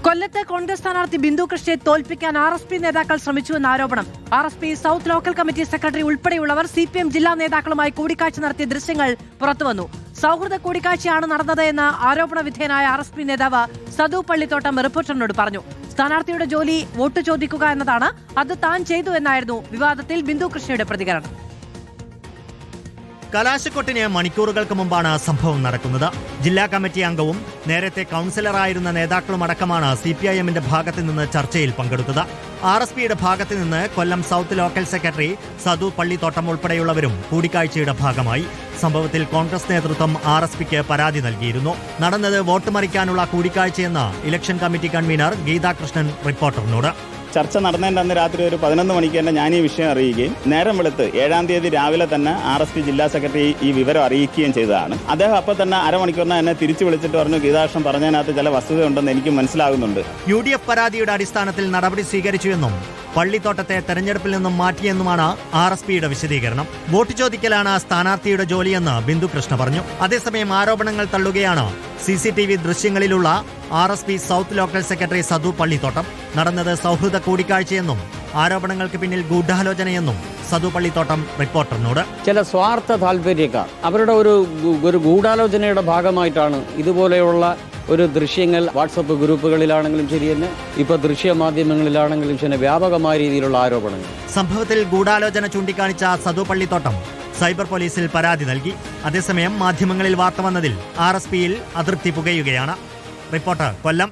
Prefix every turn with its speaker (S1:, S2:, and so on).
S1: കൊല്ലത്ത് കോൺഗ്രസ് സ്ഥാനാർത്ഥി ബിന്ദു കൃഷ്ണയെ തോൽപ്പിക്കാൻ RSP നേതാക്കൾ ശ്രമിച്ചുവെന്ന ആരോപണം. RSP south local committee secretary ഉൾപ്പെടെയുള്ളവർ CPM ജില്ലാ നേതാക്കളുമായി കൂടിക്കാഴ്ച നടത്തിയ ദൃശ്യങ്ങൾ പുറത്തുവന്നു. സൗഹൃദ കൂടിക്കാഴ്ചയാണ് നടന്നത് എന്ന ആരോപണ വിധേയനായ RSP നേതാവ് സദു പള്ളിത്തോട്ടം റിപ്പോർട്ടറിനോട് പറഞ്ഞു. സ്ഥാനാർത്ഥിയുടെ ജോലി വോട്ട് ചോദിക്കുക എന്നതാണ്, അത് താൻ ചെയ്തു എന്നായിരുന്നു വിവാദത്തിൽ ബിന്ദു കൃഷ്ണയുടെ പ്രതികരണം.
S2: കലാശക്കൊട്ടിന് മണിക്കൂറുകൾക്ക് മുമ്പാണ് സംഭവം നടക്കുന്നത്. ജില്ലാ കമ്മിറ്റി അംഗവും നേരത്തെ കൌൺസിലറായിരുന്ന നേതാക്കളും അടക്കമാണ് CPIMന്റെ ഭാഗത്തു നിന്ന് ചർച്ചയിൽ പങ്കെടുത്തത്. RSPയുടെ ഭാഗത്തു നിന്ന് Kollam south local secretary Sadu Pallithottam ഉൾപ്പെടെയുള്ളവരും കൂടിക്കാഴ്ചയുടെ ഭാഗമായി. സംഭവത്തിൽ കോൺഗ്രസ് നേതൃത്വം RSPക്ക് പരാതി നൽകിയിരുന്നു. നടന്നത് വോട്ട് മറിക്കാനുള്ള കൂടിക്കാഴ്ചയെന്ന് ഇലക്ഷൻ കമ്മിറ്റി കൺവീനർ ഗീതാകൃഷ്ണൻ റിപ്പോർട്ടറിനോട്.
S3: ചർച്ച നടന്നതിൻ്റെ അന്ന് രാത്രി ഒരു 11 മണിക്ക് തന്നെ ഞാൻ ഈ വിഷയം അറിയുകയും നേരം വെളുത്ത് 7-ാം തീയതി രാവിലെ തന്നെ RSP ജില്ലാ സെക്രട്ടറി ഈ വിവരം അറിയിക്കുകയും ചെയ്തതാണ്. അദ്ദേഹം അപ്പോൾ തന്നെ അരമണിക്കൂറിന് എന്നെ തിരിച്ചു വിളിച്ചിട്ട് പറഞ്ഞു, ഗീതാകൃഷ്ണൻ പറഞ്ഞതിനകത്ത് ചില വസ്തുതയുണ്ടെന്ന് എനിക്ക് മനസ്സിലാകുന്നുണ്ട്.
S2: UDF പരാതിയുടെ അടിസ്ഥാനത്തിൽ നടപടി സ്വീകരിച്ചുവെന്നും പള്ളിത്തോട്ടത്തെ തെരഞ്ഞെടുപ്പിൽ നിന്നും മാറ്റിയെന്നുമാണ് RSPയുടെ വിശദീകരണം. വോട്ട് ചോദിക്കലാണ് സ്ഥാനാർത്ഥിയുടെ ജോലിയെന്ന് ബിന്ദു കൃഷ്ണ പറഞ്ഞു. അതേസമയം ആരോപണങ്ങൾ തള്ളുകയാണ് CCTV ദൃശ്യങ്ങളിലുള്ള RSP south local secretary Sadu Pallithottam. നടന്നത് സൗഹൃദ കൂടിക്കാഴ്ചയെന്നും ആരോപണങ്ങൾക്ക് പിന്നിൽ ഗൂഢാലോചനയെന്നും സദു പള്ളിത്തോട്ടം റിപ്പോർട്ടറിനോട്.
S4: ചില സ്വാർത്ഥ താല്പര്യക്കാർ അവരുടെ ഒരു ഗൂഢാലോചനയുടെ ഭാഗമായിട്ടാണ് ഇതുപോലെയുള്ള ഒരു ദൃശ്യങ്ങൾ വാട്സപ്പ് ഗ്രൂപ്പുകളിലാണെങ്കിലും ശരി തന്നെ, ഇപ്പൊ ദൃശ്യമാധ്യമങ്ങളിലാണെങ്കിലും ശരി, വ്യാപകമായ രീതിയിലുള്ള ആരോപണങ്ങൾ.
S2: സംഭവത്തിൽ ഗൂഢാലോചന ചൂണ്ടിക്കാണിച്ച സദു പള്ളിത്തോട്ടം സൈബർ പോലീസിൽ പരാതി നൽകി. അതേസമയം മാധ്യമങ്ങളിൽ വാർത്ത വന്നതിൽ RSPയിൽ അതൃപ്തി പുകയുകയാണ്. റിപ്പോർട്ടർ, കൊല്ലം.